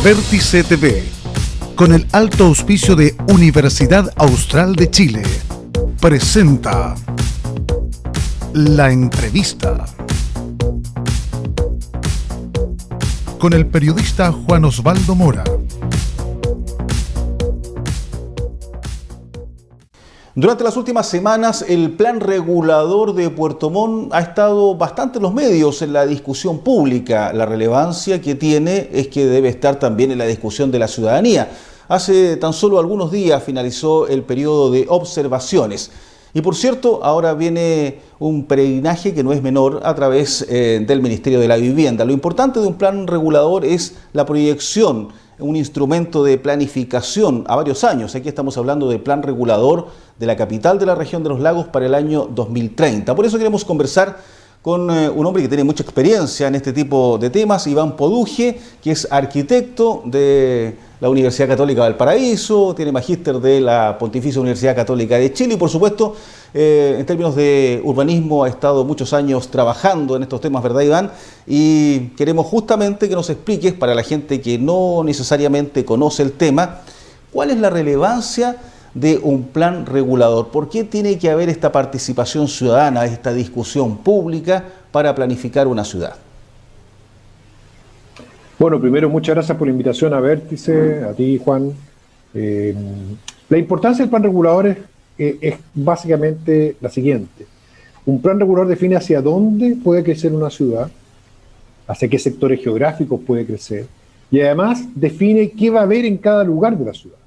Vértice TV, con el alto auspicio de Universidad Austral de Chile, presenta La Entrevista con el periodista Juan Osvaldo Mora. Durante las últimas semanas, el plan regulador de Puerto Montt ha estado bastante en los medios, en la discusión pública. La relevancia que tiene es que debe estar también en la discusión de la ciudadanía. Hace tan solo algunos días finalizó el periodo de observaciones. Y por cierto, ahora viene un peregrinaje que no es menor a través del Ministerio de la Vivienda. Lo importante de un plan regulador es la proyección, un instrumento de planificación a varios años. Aquí estamos hablando del plan regulador de la capital de la región de los lagos para el año 2030. Por eso queremos conversar con un hombre que tiene mucha experiencia en este tipo de temas, Iván Poduje, que es arquitecto de la Universidad Católica de Valparaíso, tiene magíster de la Pontificia Universidad Católica de Chile y por supuesto en términos de urbanismo ha estado muchos años trabajando en estos temas, ¿verdad, Iván? Y queremos justamente que nos expliques, para la gente que no necesariamente conoce el tema, cuál es la relevancia de un plan regulador. ¿Por qué tiene que haber esta participación ciudadana, esta discusión pública para planificar una ciudad? Bueno, primero, muchas gracias por la invitación a Vértice, a ti, Juan. La importancia del plan regulador es básicamente la siguiente. Un plan regulador define hacia dónde puede crecer una ciudad, hacia qué sectores geográficos puede crecer, y además define qué va a haber en cada lugar de la ciudad.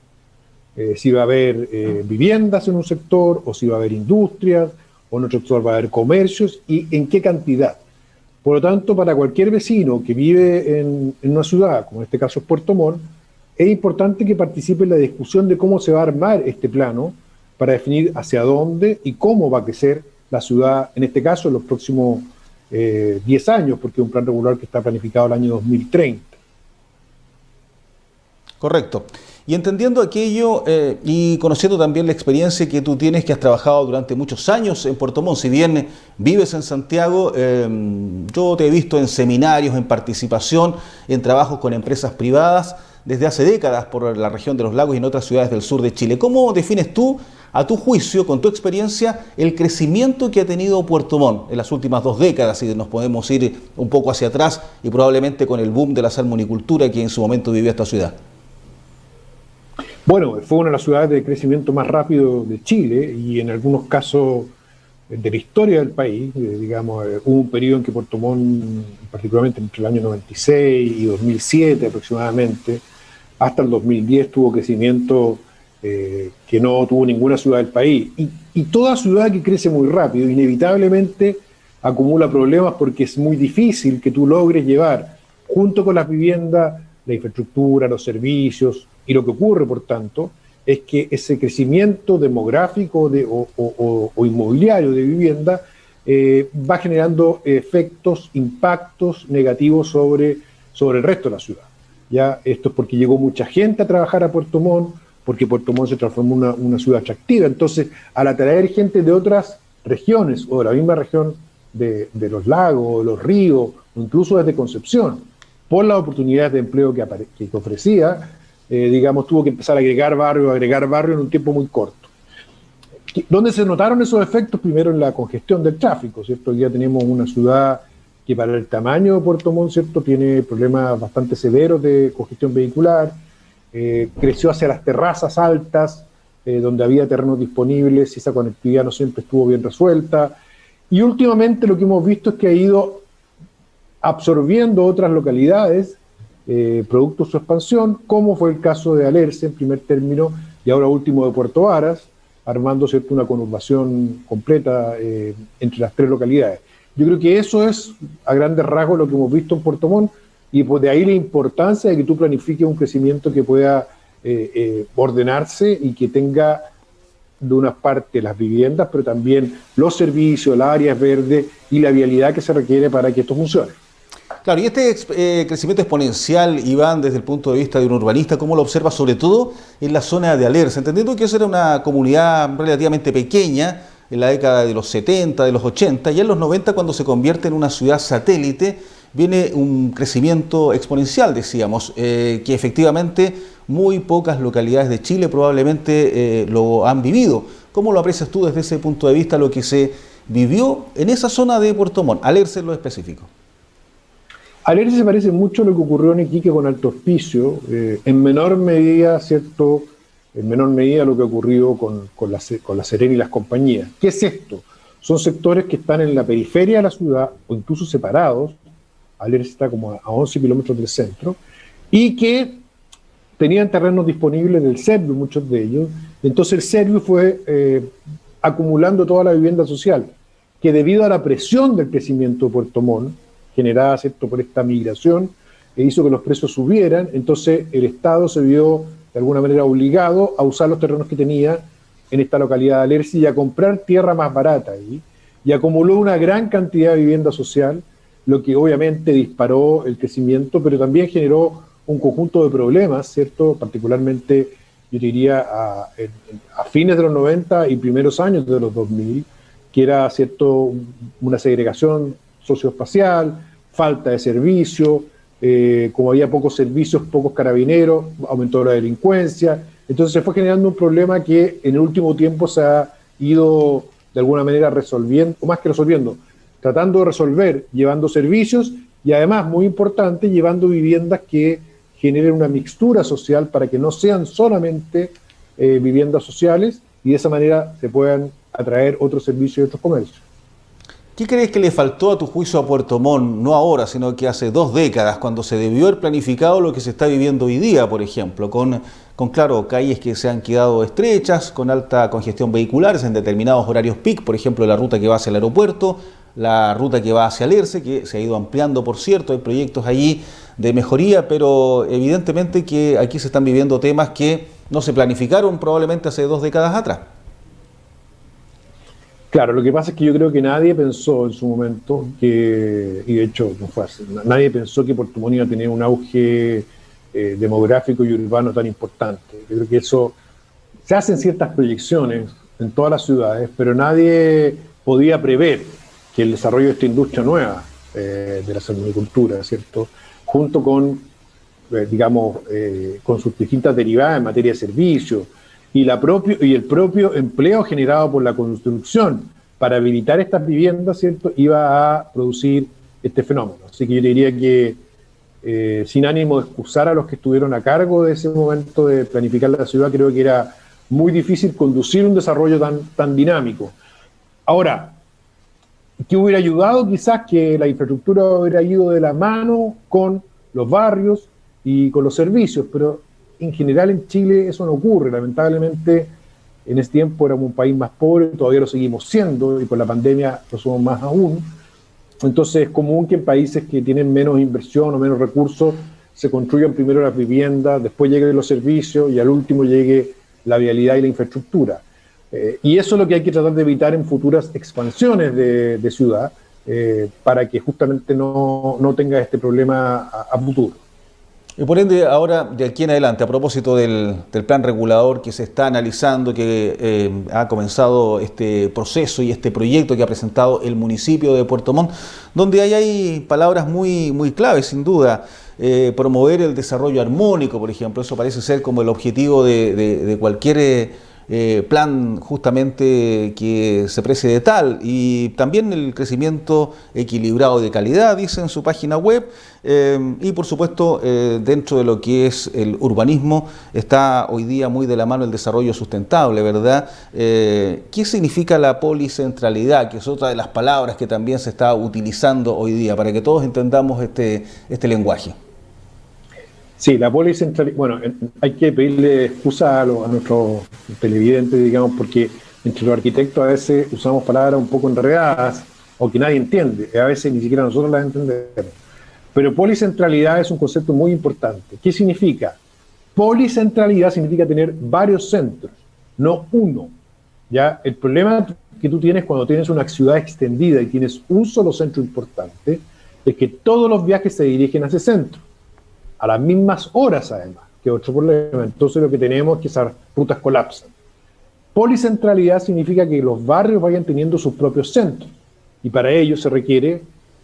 Si va a haber viviendas en un sector, o si va a haber industrias, o en otro sector va a haber comercios, y en qué cantidad. Por lo tanto, para cualquier vecino que vive en una ciudad, como en este caso es Puerto Montt, es importante que participe en la discusión de cómo se va a armar este plano para definir hacia dónde y cómo va a crecer la ciudad, en este caso en los próximos 10 años, porque es un plan regular que está planificado el año 2030. Correcto. Y entendiendo aquello y conociendo también la experiencia que tú tienes, que has trabajado durante muchos años en Puerto Montt, si bien vives en Santiago, yo te he visto en seminarios, en participación, en trabajos con empresas privadas desde hace décadas por la región de los lagos y en otras ciudades del sur de Chile. ¿Cómo defines tú, a tu juicio, con tu experiencia, el crecimiento que ha tenido Puerto Montt en las últimas 2 décadas? Si nos podemos ir un poco hacia atrás y probablemente con el boom de la salmonicultura que en su momento vivió esta ciudad. Bueno, fue una de las ciudades de crecimiento más rápido de Chile y en algunos casos de la historia del país, digamos, hubo un periodo en que Puerto Montt, particularmente entre el año 96 y 2007 aproximadamente, hasta el 2010 tuvo crecimiento que no tuvo ninguna ciudad del país. Y toda ciudad que crece muy rápido, inevitablemente acumula problemas porque es muy difícil que tú logres llevar, junto con las viviendas, la infraestructura, los servicios. Y lo que ocurre, por tanto, es que ese crecimiento demográfico o inmobiliario de vivienda va generando efectos, impactos negativos sobre el resto de la ciudad. Ya esto es porque llegó mucha gente a trabajar a Puerto Montt, porque Puerto Montt se transformó en una ciudad atractiva. Entonces, al atraer gente de otras regiones o de la misma región de los lagos, de los ríos, o incluso desde Concepción, por las oportunidades de empleo que ofrecía, digamos, tuvo que empezar a agregar barrio en un tiempo muy corto. ¿Dónde se notaron esos efectos? Primero en la congestión del tráfico, ¿cierto? Hoy día tenemos una ciudad que para el tamaño de Puerto Montt, ¿cierto?, tiene problemas bastante severos de congestión vehicular, creció hacia las terrazas altas, donde había terrenos disponibles y esa conectividad no siempre estuvo bien resuelta. Y últimamente lo que hemos visto es que ha ido absorbiendo otras localidades, producto de su expansión, como fue el caso de Alerce en primer término y ahora último de Puerto Varas, armando, ¿cierto?, una conurbación completa entre las 3 localidades. Yo creo que eso es a grandes rasgos lo que hemos visto en Puerto Montt y pues de ahí la importancia de que tú planifiques un crecimiento que pueda ordenarse y que tenga de una parte las viviendas, pero también los servicios, las áreas verdes y la vialidad que se requiere para que esto funcione. Claro, y este crecimiento exponencial, Iván, desde el punto de vista de un urbanista, ¿cómo lo observa sobre todo en la zona de Alerce? Entendiendo que esa era una comunidad relativamente pequeña en la década de los 70, de los 80, y en los 90 cuando se convierte en una ciudad satélite viene un crecimiento exponencial, decíamos, que efectivamente muy pocas localidades de Chile probablemente lo han vivido. ¿Cómo lo aprecias tú desde ese punto de vista lo que se vivió en esa zona de Puerto Montt, Alerce en lo específico? Alerce se parece mucho a lo que ocurrió en Iquique con Alto Hospicio, en menor medida, ¿cierto? En menor medida lo que ocurrió con la Serena y las compañías. ¿Qué es esto? Son sectores que están en la periferia de la ciudad o incluso separados. Alerce está como a 11 kilómetros del centro y que tenían terrenos disponibles del Servio, muchos de ellos. Entonces el Servio fue acumulando toda la vivienda social, que debido a la presión del crecimiento de Puerto Montt, generada, ¿cierto?, por esta migración, hizo que los precios subieran. Entonces el Estado se vio de alguna manera obligado a usar los terrenos que tenía en esta localidad de Alerce y a comprar tierra más barata ahí, y acumuló una gran cantidad de vivienda social, lo que obviamente disparó el crecimiento, pero también generó un conjunto de problemas, ¿cierto? Particularmente, yo diría, a fines de los 90 y primeros años de los 2000, que era, ¿cierto?, una segregación socioespacial, falta de servicio, como había pocos servicios, pocos carabineros, aumentó la delincuencia. Entonces se fue generando un problema que en el último tiempo se ha ido de alguna manera resolviendo, o más que resolviendo, tratando de resolver, llevando servicios y además, muy importante, llevando viviendas que generen una mixtura social para que no sean solamente viviendas sociales y de esa manera se puedan atraer otros servicios y otros comercios. ¿Qué crees que le faltó a tu juicio a Puerto Montt, no ahora, sino que hace 2 décadas, cuando se debió haber planificado lo que se está viviendo hoy día, por ejemplo, con claro, calles que se han quedado estrechas, con alta congestión vehicular en determinados horarios peak, por ejemplo, la ruta que va hacia el aeropuerto, la ruta que va hacia Alerce, que se ha ido ampliando, por cierto, hay proyectos allí de mejoría, pero evidentemente que aquí se están viviendo temas que no se planificaron probablemente hace 2 décadas atrás. Claro, lo que pasa es que yo creo que nadie pensó en su momento que, y de hecho no fue así, nadie pensó que Puerto Montt iba a tener un auge demográfico y urbano tan importante. Yo creo que eso, se hacen ciertas proyecciones en todas las ciudades, pero nadie podía prever que el desarrollo de esta industria nueva de la salmonicultura, ¿cierto?, junto con, digamos, con sus distintas derivadas en materia de servicios, y el propio empleo generado por la construcción para habilitar estas viviendas, ¿cierto?, iba a producir este fenómeno. Así que yo diría que, sin ánimo de excusar a los que estuvieron a cargo de ese momento de planificar la ciudad, creo que era muy difícil conducir un desarrollo tan dinámico. Ahora, ¿qué hubiera ayudado? Quizás que la infraestructura hubiera ido de la mano con los barrios y con los servicios, pero en general en Chile eso no ocurre. Lamentablemente en ese tiempo éramos un país más pobre, todavía lo seguimos siendo y por la pandemia lo somos más aún. Entonces es común que en países que tienen menos inversión o menos recursos se construyan primero las viviendas, después lleguen los servicios y al último llegue la vialidad y la infraestructura. Y eso es lo que hay que tratar de evitar en futuras expansiones de ciudad para que justamente no tenga este problema a futuro. Y por ende, ahora, de aquí en adelante, a propósito del plan regulador que se está analizando, que ha comenzado este proceso y este proyecto que ha presentado el municipio de Puerto Montt, donde hay palabras muy claves, sin duda. Promover el desarrollo armónico, por ejemplo, eso parece ser como el objetivo de cualquier plan justamente que se precie de tal, y también el crecimiento equilibrado de calidad, dice en su página web, y por supuesto dentro de lo que es el urbanismo está hoy día muy de la mano el desarrollo sustentable, ¿verdad? ¿Qué significa la policentralidad? Que es otra de las palabras que también se está utilizando hoy día, para que todos entendamos este lenguaje. Sí, la policentralidad, bueno, hay que pedirle excusa a nuestros televidentes, digamos, porque entre los arquitectos a veces usamos palabras un poco enredadas o que nadie entiende, a veces ni siquiera nosotros las entendemos. Pero policentralidad es un concepto muy importante. ¿Qué significa? Policentralidad significa tener varios centros, no uno. ¿Ya? El problema que tú tienes cuando tienes una ciudad extendida y tienes un solo centro importante es que todos los viajes se dirigen a ese centro, a las mismas horas además, que otro problema. Entonces lo que tenemos es que esas rutas colapsan. Policentralidad significa que los barrios vayan teniendo sus propios centros, y para ello se requiere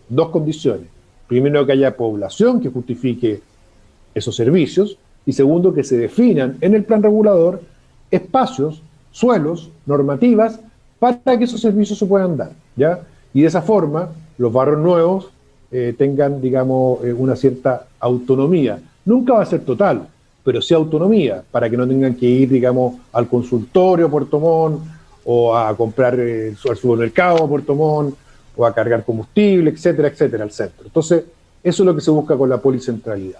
2 condiciones. primero, que haya población que justifique esos servicios, y segundo, que se definan en el plan regulador espacios, suelos, normativas para que esos servicios se puedan dar, ¿ya? Y de esa forma los barrios nuevos tengan, digamos, una cierta autonomía. Nunca va a ser total, pero sí autonomía, para que no tengan que ir, digamos, al consultorio a Puerto Montt, o a comprar al supermercado a Puerto Montt, o a cargar combustible, etcétera, etcétera, al centro. Entonces, eso es lo que se busca con la policentralidad.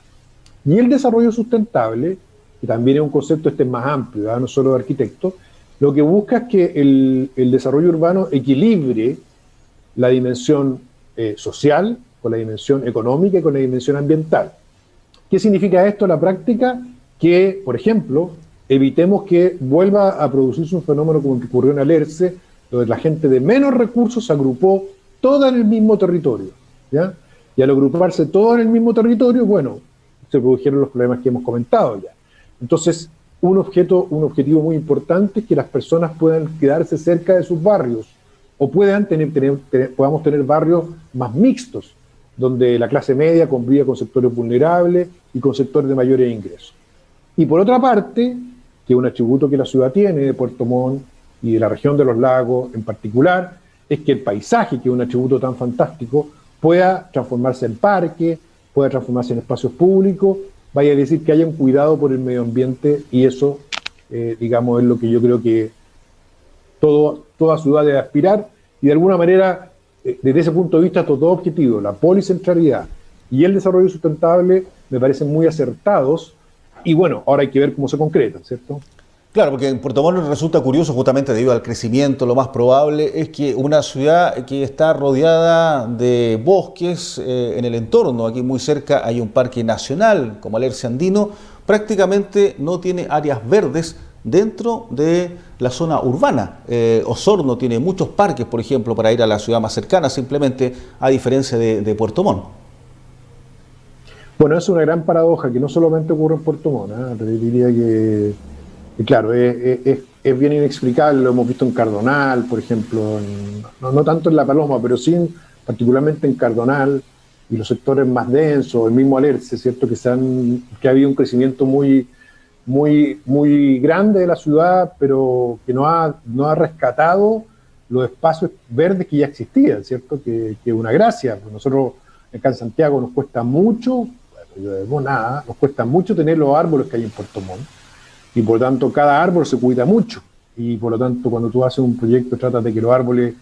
Y el desarrollo sustentable, que también es un concepto más amplio, ¿verdad? No solo de arquitectos, lo que busca es que el desarrollo urbano equilibre la dimensión social con la dimensión económica y con la dimensión ambiental. ¿Qué significa esto en la práctica? Que, por ejemplo, evitemos que vuelva a producirse un fenómeno como el que ocurrió en Alerce, donde la gente de menos recursos se agrupó toda en el mismo territorio, ¿ya? Y al agruparse todo en el mismo territorio, bueno, se produjeron los problemas que hemos comentado ya. Entonces, un objetivo muy importante es que las personas puedan quedarse cerca de sus barrios, o podamos tener barrios más mixtos, donde la clase media convive con sectores vulnerables y con sectores de mayores ingresos. Y por otra parte, que un atributo que la ciudad tiene de Puerto Montt y de la región de los lagos en particular, es que el paisaje, que es un atributo tan fantástico, pueda transformarse en parque, pueda transformarse en espacios públicos, vaya a decir que haya un cuidado por el medio ambiente, y eso, digamos, es lo que yo creo que toda ciudad debe aspirar, y de alguna manera, desde ese punto de vista, estos dos objetivos, la policentralidad y el desarrollo sustentable, me parecen muy acertados, y bueno, ahora hay que ver cómo se concretan, ¿cierto? Claro, porque en Puerto Montt resulta curioso, justamente debido al crecimiento, lo más probable es que una ciudad que está rodeada de bosques en el entorno, aquí muy cerca hay un parque nacional como Alerce Andino, prácticamente no tiene áreas verdes dentro de la zona urbana. Osorno tiene muchos parques, por ejemplo, para ir a la ciudad más cercana, simplemente a diferencia de Puerto Montt. Bueno, es una gran paradoja que no solamente ocurre en Puerto Montt, ¿eh? Diría que claro, es bien inexplicable, lo hemos visto en Cardonal, por ejemplo, no tanto en La Paloma, pero sí particularmente en Cardonal y los sectores más densos, el mismo Alerce, ¿cierto? Que ha habido un crecimiento muy grande de la ciudad, pero que no ha rescatado los espacios verdes que ya existían, ¿cierto? Que es una gracia. Nosotros acá en Santiago nos cuesta mucho, nos cuesta mucho tener los árboles que hay en Puerto Montt, y por lo tanto cada árbol se cuida mucho, y por lo tanto cuando tú haces un proyecto tratas de que los árboles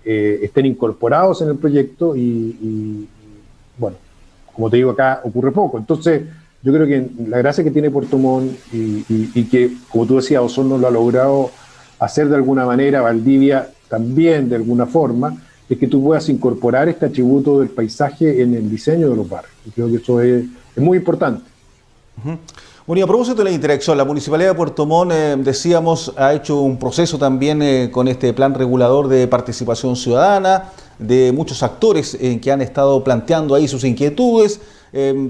estén incorporados en el proyecto, y bueno, como te digo, acá ocurre poco. Entonces yo creo que la gracia que tiene Puerto Montt y que, como tú decías, Osorno lo ha logrado hacer de alguna manera, Valdivia también de alguna forma, es que tú puedas incorporar este atributo del paisaje en el diseño de los barrios, y creo que eso es muy importante. Uh-huh. Bueno, y a propósito de la interacción, la Municipalidad de Puerto Montt, decíamos, ha hecho un proceso también con este plan regulador de participación ciudadana, de muchos actores que han estado planteando ahí sus inquietudes,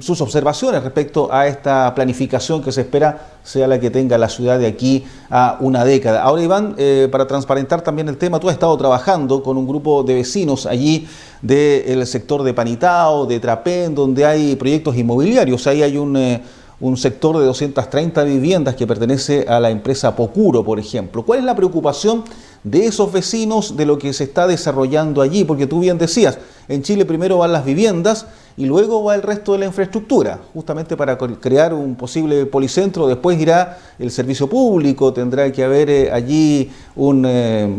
sus observaciones respecto a esta planificación que se espera sea la que tenga la ciudad de aquí a una década. Ahora, Iván, para transparentar también el tema, tú has estado trabajando con un grupo de vecinos allí del sector de Panitao, de Trapén, donde hay proyectos inmobiliarios. Ahí hay un sector de 230 viviendas que pertenece a la empresa Pocuro, por ejemplo. ¿Cuál es la preocupación de esos vecinos de lo que se está desarrollando allí? Porque tú bien decías, en Chile primero van las viviendas y luego va el resto de la infraestructura, justamente para crear un posible policentro. Después irá el servicio público, tendrá que haber allí un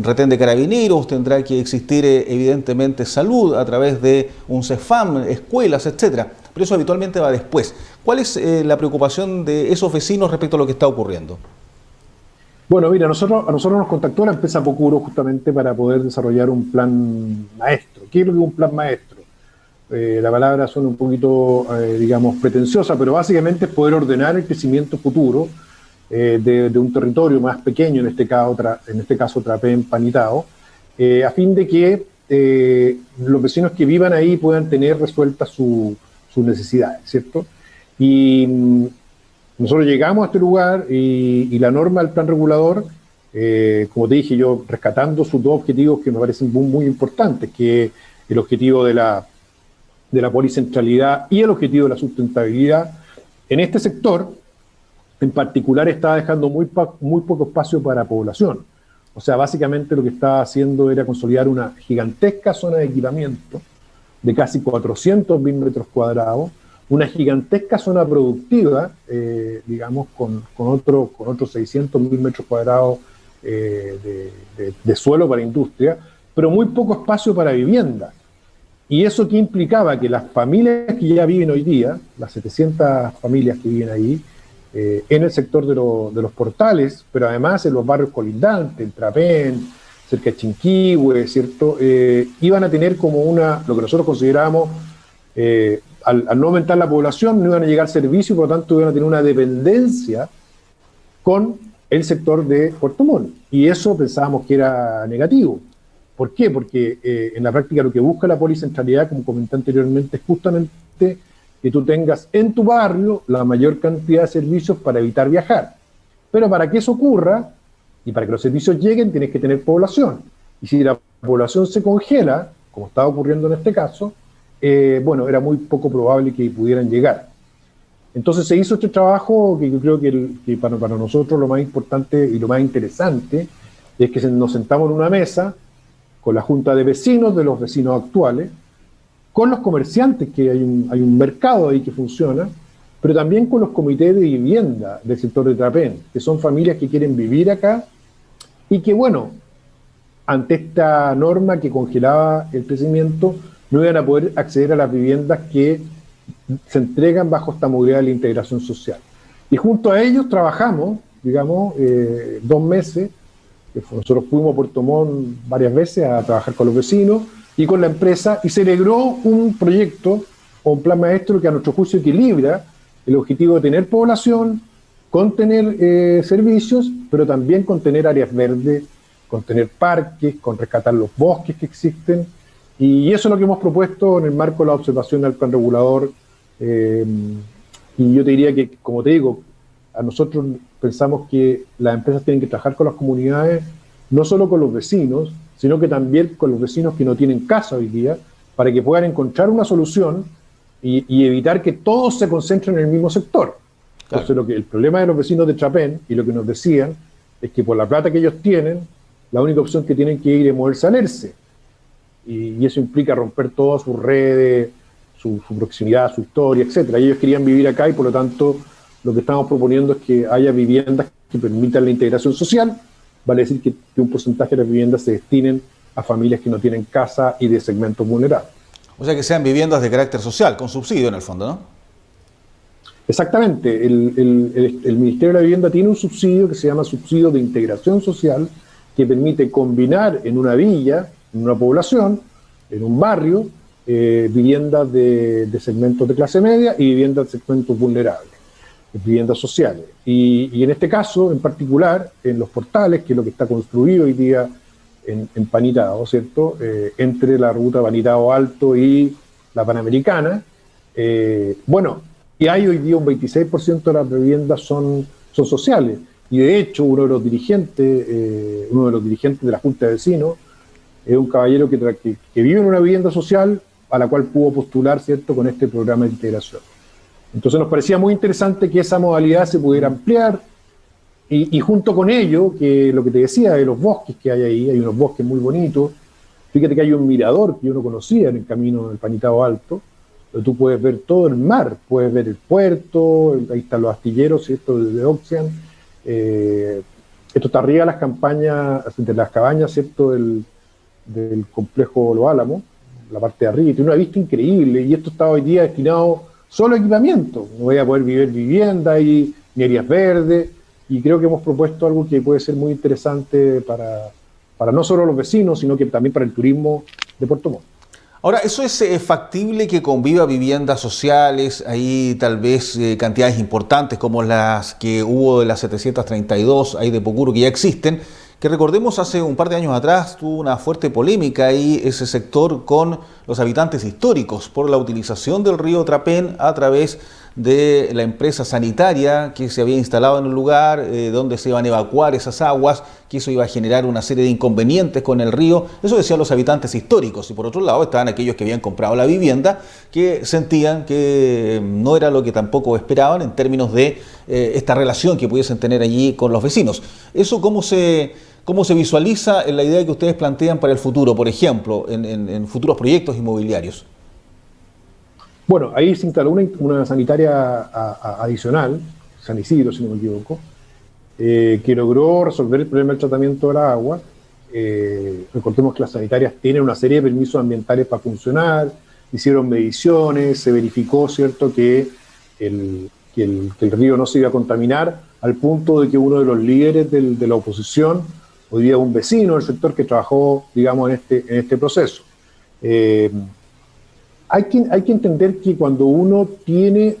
retén de carabineros, tendrá que existir evidentemente salud a través de un CEFAM, escuelas, etcétera. Pero eso habitualmente va después. ¿Cuál es la preocupación de esos vecinos respecto a lo que está ocurriendo? Bueno, mira, a nosotros nos contactó la empresa Pocuro justamente para poder desarrollar un plan maestro. ¿Qué es lo que es un plan maestro? La palabra suena un poquito, digamos, pretenciosa, pero básicamente es poder ordenar el crecimiento futuro de un territorio más pequeño, en este caso Trapén, Panitao, a fin de que los vecinos que vivan ahí puedan tener resueltas sus necesidades, ¿cierto? Y nosotros llegamos a este lugar y la norma del plan regulador, como te dije yo, rescatando sus dos objetivos que me parecen muy importantes, que el objetivo de de la policentralidad y el objetivo de la sustentabilidad, en este sector en particular está dejando muy poco espacio para población. O sea, básicamente lo que estaba haciendo era consolidar una gigantesca zona de equipamiento de casi 400.000 metros cuadrados, una gigantesca zona productiva, digamos, con otros 600.000 metros cuadrados de suelo para industria, pero muy poco espacio para vivienda. Y eso que implicaba que las familias que ya viven hoy día, las 700 familias que viven ahí, en el sector de los portales, pero además en los barrios colindantes, en Trapén, cerca de Chinquihue, ¿cierto? Iban a tener como lo que nosotros consideramos, al no aumentar la población, no iban a llegar servicios, por lo tanto iban a tener una dependencia con el sector de Puerto Montt. Y eso pensábamos que era negativo. ¿Por qué? Porque en la práctica lo que busca la policentralidad, como comenté anteriormente, es justamente que tú tengas en tu barrio la mayor cantidad de servicios para evitar viajar. Pero para que eso ocurra, y para que los servicios lleguen, tienes que tener población. Y si la población se congela, como estaba ocurriendo en este caso, bueno, era muy poco probable que pudieran llegar. Entonces se hizo este trabajo que yo creo que para nosotros lo más importante y lo más interesante es que nos sentamos en una mesa con la junta de vecinos, de los vecinos actuales, con los comerciantes, que hay un mercado ahí que funciona, pero también con los comités de vivienda del sector de Trapén, que son familias que quieren vivir acá y que, bueno, ante esta norma que congelaba el crecimiento, no iban a poder acceder a las viviendas que se entregan bajo esta modalidad de la integración social. Y junto a ellos trabajamos, digamos, 2 meses. Nosotros fuimos a Puerto Montt varias veces a trabajar con los vecinos y con la empresa, y se logró un proyecto o un plan maestro que a nuestro juicio equilibra el objetivo de tener población, con tener servicios, pero también con tener áreas verdes, con tener parques, con rescatar los bosques que existen. Y eso es lo que hemos propuesto en el marco de la observación del plan regulador. Y yo te diría que, como te digo, a nosotros pensamos que las empresas tienen que trabajar con las comunidades, no solo con los vecinos, sino que también con los vecinos que no tienen casa hoy día, para que puedan encontrar una solución y evitar que todos se concentren en el mismo sector. Claro. Entonces, el problema de los vecinos de Trapén, y lo que nos decían, es que por la plata que ellos tienen, la única opción que tienen que ir es moverse al ERCE. Y eso implica romper todas sus redes, su proximidad, su historia, etc. Y ellos querían vivir acá y, por lo tanto, lo que estamos proponiendo es que haya viviendas que permitan la integración social, vale decir que un porcentaje de las viviendas se destinen a familias que no tienen casa y de segmentos vulnerables. O sea, que sean viviendas de carácter social, con subsidio en el fondo, ¿no? Exactamente. El Ministerio de la Vivienda tiene un subsidio que se llama subsidio de integración social, que permite combinar en una villa, en una población, en un barrio, viviendas de segmentos de clase media y viviendas de segmentos vulnerables, viviendas sociales. Y en este caso, en particular, en los portales, que es lo que está construido hoy día en Panitao, ¿cierto? Entre la ruta Panitao Alto y la Panamericana. Bueno, y hay hoy día un 26% de las viviendas son sociales. Y de hecho, uno de los dirigentes de la Junta de Vecinos es un caballero que vive en una vivienda social a la cual pudo postular, ¿cierto?, con este programa de integración. Entonces nos parecía muy interesante que esa modalidad se pudiera ampliar y junto con ello, que lo que te decía de los bosques que hay ahí, hay unos bosques muy bonitos. Fíjate que hay un mirador que yo no conocía en el camino del Panitao Alto, donde tú puedes ver todo el mar, puedes ver el puerto, ahí están los astilleros, ¿cierto?, de Oxian. Esto está arriba de las cabañas, ¿cierto?, del complejo Los Álamos, la parte de arriba, y tiene una vista increíble, y esto está hoy día destinado solo a equipamiento. No voy a poder vivir vivienda y ni áreas verdes, y creo que hemos propuesto algo que puede ser muy interesante para no solo los vecinos, sino que también para el turismo de Puerto Montt. Ahora, ¿eso es factible que conviva viviendas sociales, ahí tal vez cantidades importantes como las que hubo de las 732, ahí de Pucuro, que ya existen, que recordemos hace un par de años atrás tuvo una fuerte polémica ahí ese sector con los habitantes históricos por la utilización del río Trapén a través de la empresa sanitaria que se había instalado en el lugar, donde se iban a evacuar esas aguas, que eso iba a generar una serie de inconvenientes con el río. Eso decían los habitantes históricos. Y por otro lado estaban aquellos que habían comprado la vivienda, que sentían que no era lo que tampoco esperaban en términos de esta relación que pudiesen tener allí con los vecinos. ¿Eso cómo se visualiza en la idea que ustedes plantean para el futuro, por ejemplo, en futuros proyectos inmobiliarios? Bueno, ahí se instaló una sanitaria adicional, San Isidro, si no me equivoco, que logró resolver el problema del tratamiento de la agua. Recordemos que las sanitarias tienen una serie de permisos ambientales para funcionar, hicieron mediciones, se verificó, ¿cierto?, que el río no se iba a contaminar, al punto de que uno de los líderes de la oposición, hoy día un vecino del sector que trabajó, digamos, en este proceso. Hay que entender que cuando uno tiene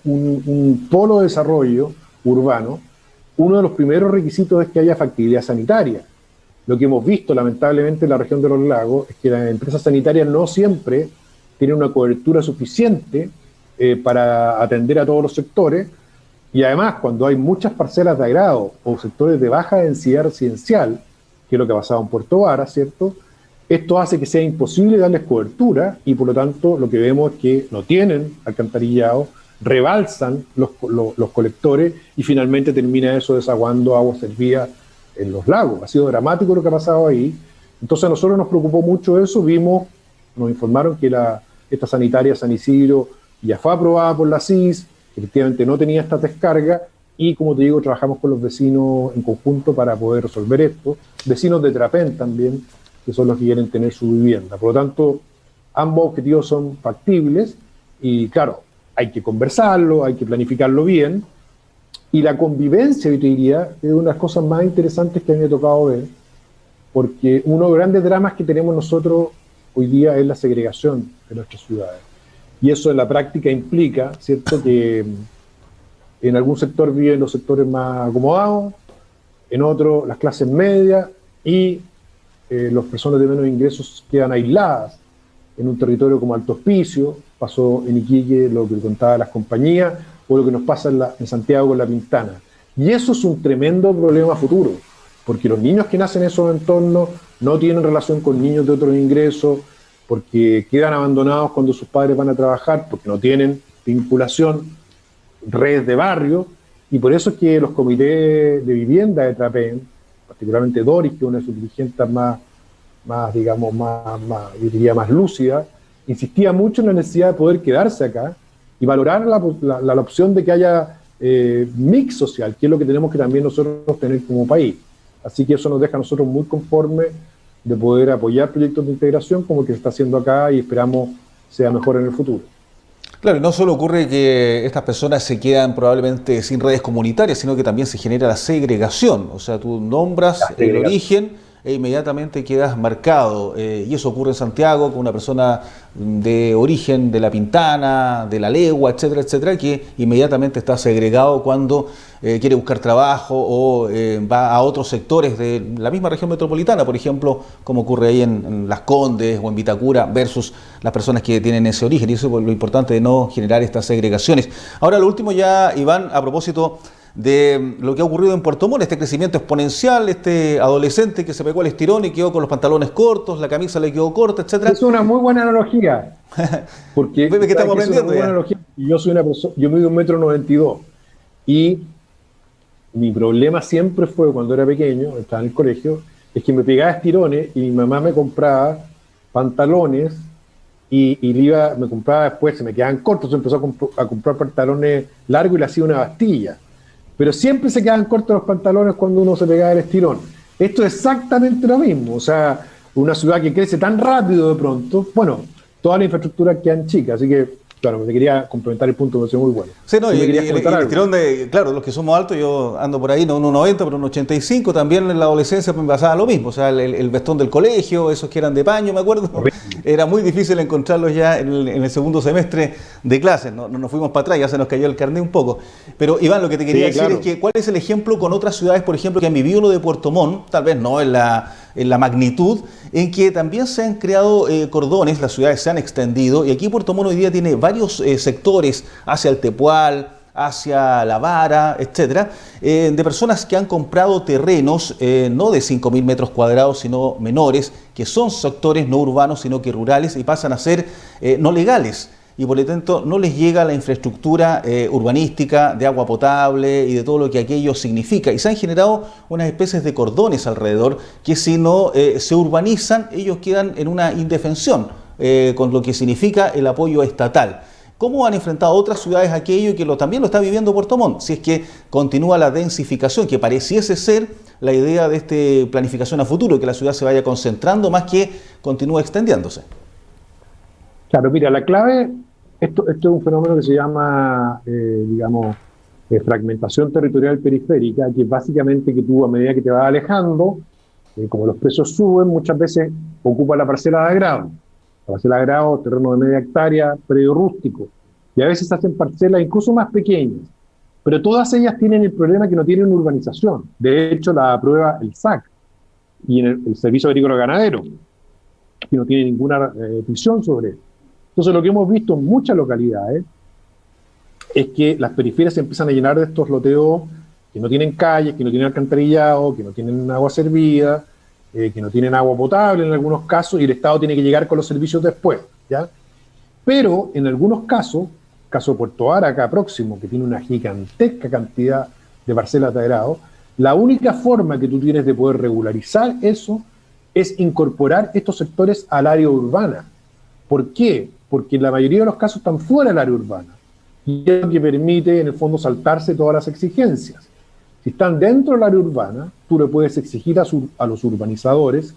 un polo de desarrollo urbano, uno de los primeros requisitos es que haya factibilidad sanitaria. Lo que hemos visto, lamentablemente, en la región de los lagos es que las empresas sanitarias no siempre tienen una cobertura suficiente para atender a todos los sectores, y además, cuando hay muchas parcelas de agrado o sectores de baja densidad residencial, que es lo que ha pasado en Puerto Varas, ¿cierto?, esto hace que sea imposible darles cobertura y por lo tanto lo que vemos es que no tienen alcantarillado, rebalsan los colectores y finalmente termina eso desaguando agua servida en los lagos. Ha sido dramático lo que ha pasado ahí. Entonces a nosotros nos preocupó mucho eso, nos informaron que esta sanitaria San Isidro ya fue aprobada por la CIS, que efectivamente no tenía esta descarga y, como te digo, trabajamos con los vecinos en conjunto para poder resolver esto. Vecinos de Trapén también, que son los que quieren tener su vivienda. Por lo tanto, ambos objetivos son factibles y, claro, hay que conversarlo, hay que planificarlo bien. Y la convivencia, yo te diría, es una de las cosas más interesantes que a mí me ha tocado ver, porque uno de los grandes dramas que tenemos nosotros hoy día es la segregación de nuestras ciudades. Y eso en la práctica implica, ¿cierto?, que en algún sector viven los sectores más acomodados, en otro las clases medias y las personas de menos ingresos quedan aisladas en un territorio como Alto Hospicio, pasó en Iquique lo que contaba las compañías, o lo que nos pasa en Santiago con La Pintana. Y eso es un tremendo problema futuro, porque los niños que nacen en esos entornos no tienen relación con niños de otros ingresos, porque quedan abandonados cuando sus padres van a trabajar, porque no tienen vinculación, redes de barrio, y por eso es que los comités de vivienda de Trapén, particularmente Doris, que es una de sus dirigentes más yo diría más lúcida, insistía mucho en la necesidad de poder quedarse acá y valorar la opción de que haya mix social, que es lo que tenemos que también nosotros tener como país. Así que eso nos deja a nosotros muy conformes de poder apoyar proyectos de integración como el que se está haciendo acá y esperamos sea mejor en el futuro. Claro, y no solo ocurre que estas personas se quedan probablemente sin redes comunitarias, sino que también se genera la segregación. O sea, tú nombras el origen e inmediatamente quedas marcado. Y eso ocurre en Santiago con una persona de origen de La Pintana, de La Legua, etcétera, etcétera, que inmediatamente está segregado cuando quiere buscar trabajo o va a otros sectores de la misma región metropolitana, por ejemplo, como ocurre ahí en Las Condes o en Vitacura, versus las personas que tienen ese origen. Y eso es lo importante de no generar estas segregaciones. Ahora, lo último ya, Iván, a propósito de lo que ha ocurrido en Puerto Montt, este crecimiento exponencial, este adolescente que se pegó al estirón y quedó con los pantalones cortos, la camisa le quedó corta, etcétera. Es una muy buena analogía, porque ¿qué estamos aprendiendo? Yo mido 1,92 m y mi problema siempre fue cuando era pequeño, estaba en el colegio, es que me pegaba estirones y mi mamá me compraba pantalones y me compraba después, se me quedaban cortos, empezó a comprar pantalones largos y le hacía una bastilla. Pero siempre se quedan cortos los pantalones cuando uno se pegaba el estirón. Esto es exactamente lo mismo. O sea, una ciudad que crece tan rápido de pronto, bueno, toda la infraestructura quedan chicas, así que, claro, me quería complementar el punto, me pareció muy bueno. Sí, no, y el estirón claro, los que somos altos, yo ando por ahí, no 1,90, pero 1,85, también en la adolescencia me pasaba lo mismo. O sea, el vestón del colegio, esos que eran de paño, me acuerdo, era muy difícil encontrarlos ya en el segundo semestre de clases. No nos fuimos para atrás, ya se nos cayó el carnet un poco. Pero, Iván, lo que te quería decir es que, ¿cuál es el ejemplo con otras ciudades, por ejemplo, que han vivido lo de Puerto Montt? Tal vez no en la la magnitud en que también se han creado cordones, las ciudades se han extendido y aquí Puerto Montt hoy día tiene varios sectores hacia el Tepual, hacia La Vara, etcétera, de personas que han comprado terrenos no de 5.000 metros cuadrados, sino menores, que son sectores no urbanos, sino que rurales, y pasan a ser no legales. Y por lo tanto no les llega la infraestructura urbanística de agua potable y de todo lo que aquello significa. Y se han generado unas especies de cordones alrededor que si no se urbanizan, ellos quedan en una indefensión con lo que significa el apoyo estatal. ¿Cómo han enfrentado otras ciudades aquello que también lo está viviendo Puerto Montt? Si es que continúa la densificación, que pareciese ser la idea de esta planificación a futuro, que la ciudad se vaya concentrando más que continúe extendiéndose. Claro, mira, la clave, esto es un fenómeno que se llama, fragmentación territorial periférica, que es básicamente que tú a medida que te vas alejando, como los precios suben, muchas veces ocupa la parcela de agrado. La parcela de agrado, terreno de media hectárea, predio rústico, y a veces se hacen parcelas incluso más pequeñas, pero todas ellas tienen el problema que no tienen urbanización. De hecho, la aprueba el SAC y en el Servicio Agrícola Ganadero, que no tiene ninguna visión sobre esto. Entonces, lo que hemos visto en muchas localidades es que las periferias se empiezan a llenar de estos loteos que no tienen calles, que no tienen alcantarillado, que no tienen agua servida, que no tienen agua potable en algunos casos, y el Estado tiene que llegar con los servicios después, ¿ya? Pero en algunos casos, caso de Puerto Vara, acá próximo, que tiene una gigantesca cantidad de parcelas de agrado, la única forma que tú tienes de poder regularizar eso es incorporar estos sectores al área urbana. ¿Por qué? Porque la mayoría de los casos están fuera del área urbana, y es lo que permite, en el fondo, saltarse todas las exigencias. Si están dentro del área urbana, tú le puedes exigir a los urbanizadores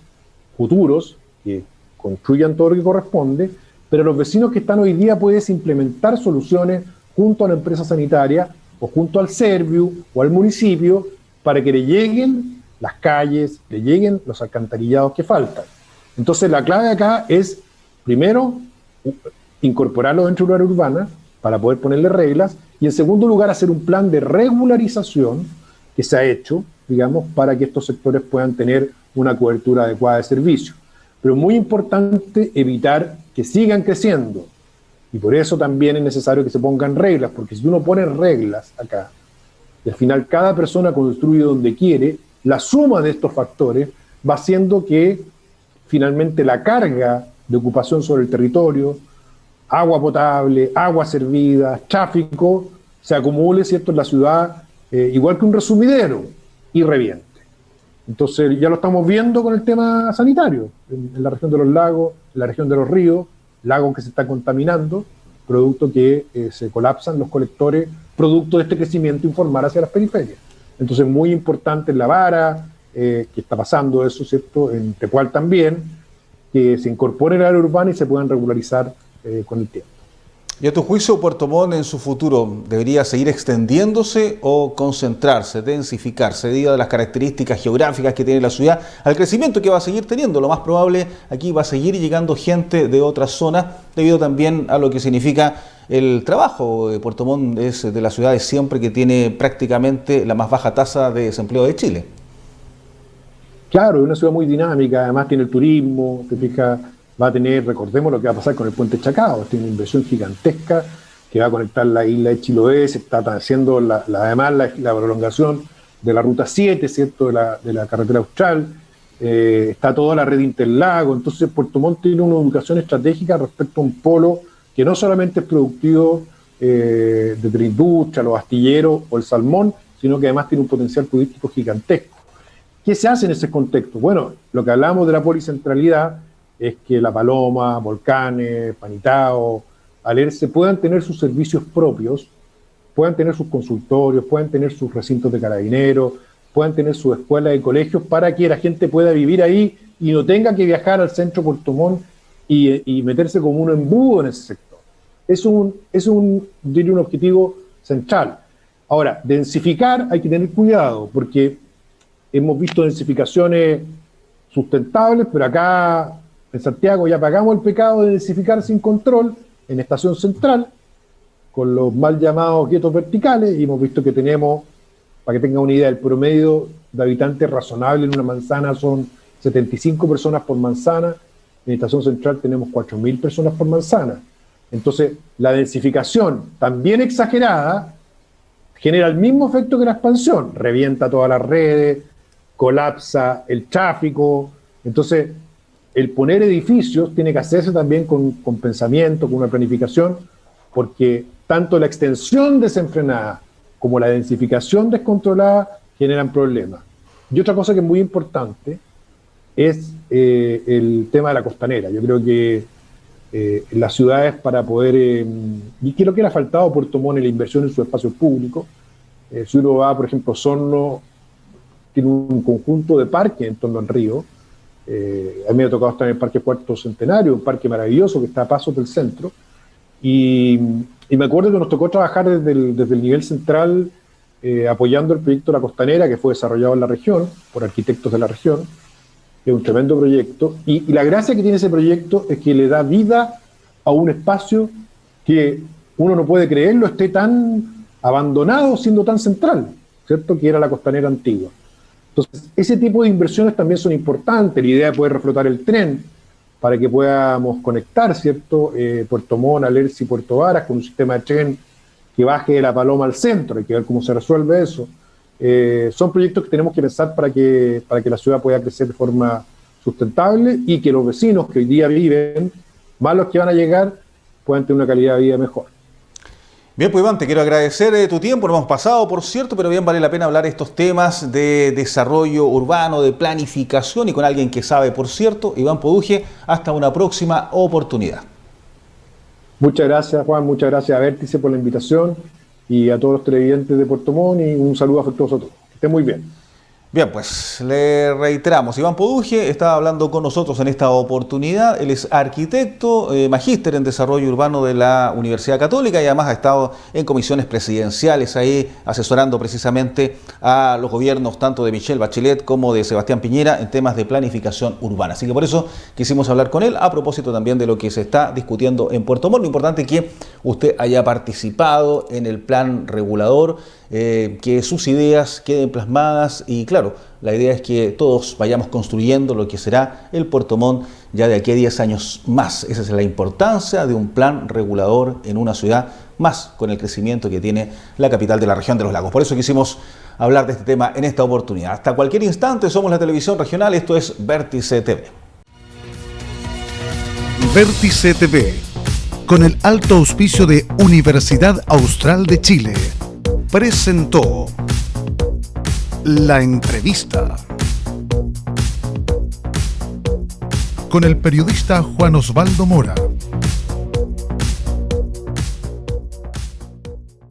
futuros que construyan todo lo que corresponde, pero los vecinos que están hoy día puedes implementar soluciones junto a la empresa sanitaria o junto al Serviu o al municipio para que le lleguen las calles, le lleguen los alcantarillados que faltan. Entonces la clave acá es, primero, incorporarlo dentro del área urbana para poder ponerle reglas, y en segundo lugar hacer un plan de regularización que se ha hecho, digamos, para que estos sectores puedan tener una cobertura adecuada de servicio. Pero muy importante evitar que sigan creciendo, y por eso también es necesario que se pongan reglas, porque si uno pone reglas acá, y al final cada persona construye donde quiere, la suma de estos factores va haciendo que finalmente la carga de ocupación sobre el territorio, agua potable, agua servida, tráfico, se acumule, ¿cierto?, en la ciudad, igual que un resumidero, y reviente. Entonces ya lo estamos viendo con el tema sanitario, en la región de los lagos, en la región de los ríos, lagos que se están contaminando, producto que se colapsan los colectores, producto de este crecimiento informal hacia las periferias. Entonces muy importante en La Vara, que está pasando eso, ¿cierto?, en Tepual también, que se incorpore el área urbana y se puedan regularizar con el tiempo. ¿Y a tu juicio Puerto Montt en su futuro debería seguir extendiéndose o concentrarse, densificarse, debido a las características geográficas que tiene la ciudad, al crecimiento que va a seguir teniendo? Lo más probable, aquí va a seguir llegando gente de otras zonas, debido también a lo que significa el trabajo. Puerto Montt es de las ciudades siempre que tiene prácticamente la más baja tasa de desempleo de Chile. Claro, es una ciudad muy dinámica, además tiene el turismo, te fijas, va a tener, recordemos lo que va a pasar con el puente Chacao, tiene una inversión gigantesca que va a conectar la isla de Chiloé, se está haciendo además la prolongación de la Ruta 7, ¿cierto?, de la carretera austral, está toda la red Interlago. Entonces Puerto Montt tiene una ubicación estratégica respecto a un polo que no solamente es productivo de la industria, los astilleros o el salmón, sino que además tiene un potencial turístico gigantesco. ¿Qué se hace en ese contexto? Bueno, lo que hablamos de la policentralidad es que La Paloma, Volcanes, Panitao, Alerce puedan tener sus servicios propios, puedan tener sus consultorios, puedan tener sus recintos de carabineros, puedan tener sus escuelas y colegios para que la gente pueda vivir ahí y no tenga que viajar al centro de Puerto Montt y meterse como un embudo en ese sector. Es un objetivo central. Ahora, densificar hay que tener cuidado, porque hemos visto densificaciones sustentables, pero acá en Santiago ya pagamos el pecado de densificar sin control en Estación Central, con los mal llamados guetos verticales, y hemos visto que tenemos, para que tengan una idea, el promedio de habitantes razonable en una manzana son 75 personas por manzana, en Estación Central tenemos 4.000 personas por manzana. Entonces, la densificación, también exagerada, genera el mismo efecto que la expansión, revienta todas las redes, colapsa el tráfico. Entonces, el poner edificios tiene que hacerse también con pensamiento, con una planificación, porque tanto la extensión desenfrenada como la densificación descontrolada generan problemas. Y otra cosa que es muy importante es el tema de la costanera. Yo creo que en las ciudades, para poder, y que lo que le ha faltado a Puerto Montt en la inversión en sus espacios públicos, si uno va, por ejemplo, Osorno tiene un conjunto de parques en torno al río. A mí me ha tocado estar en el Parque Cuarto Centenario, un parque maravilloso que está a pasos del centro, y me acuerdo que nos tocó trabajar desde el nivel central apoyando el proyecto La Costanera, que fue desarrollado en la región por arquitectos de la región. Es un tremendo proyecto, y la gracia que tiene ese proyecto es que le da vida a un espacio que uno no puede creerlo esté tan abandonado siendo tan central, ¿cierto? Que era la Costanera antigua. Entonces, ese tipo de inversiones también son importantes. La idea de poder reflotar el tren para que podamos conectar, ¿cierto? Puerto Montt, Alerce y Puerto Varas con un sistema de tren que baje de La Paloma al centro. Hay que ver cómo se resuelve eso. Son proyectos que tenemos que pensar para que la ciudad pueda crecer de forma sustentable y que los vecinos que hoy día viven, más los que van a llegar, puedan tener una calidad de vida mejor. Bien, pues Iván, te quiero agradecer tu tiempo, nos hemos pasado, por cierto, pero bien vale la pena hablar estos temas de desarrollo urbano, de planificación, y con alguien que sabe, por cierto. Iván Poduje, hasta una próxima oportunidad. Muchas gracias, Juan, muchas gracias a Vértice por la invitación y a todos los televidentes de Puerto Montt, y un saludo afectuoso a todos. Que estén muy bien. Bien, pues le reiteramos, Iván Poduje estaba hablando con nosotros en esta oportunidad. Él es arquitecto, magíster en desarrollo urbano de la Universidad Católica, y además ha estado en comisiones presidenciales ahí asesorando precisamente a los gobiernos tanto de Michelle Bachelet como de Sebastián Piñera en temas de planificación urbana. Así que por eso quisimos hablar con él a propósito también de lo que se está discutiendo en Puerto Montt. Lo importante es que usted haya participado en el plan regulador, que sus ideas queden plasmadas, y claro, la idea es que todos vayamos construyendo lo que será el Puerto Montt ya de aquí a 10 años más. Esa es la importancia de un plan regulador en una ciudad, más con el crecimiento que tiene la capital de la región de los lagos. Por eso quisimos hablar de este tema en esta oportunidad. Hasta cualquier instante, somos la televisión regional, esto es Vértice TV. Vértice TV, con el alto auspicio de Universidad Austral de Chile, presentó La Entrevista con el periodista Juan Osvaldo Mora.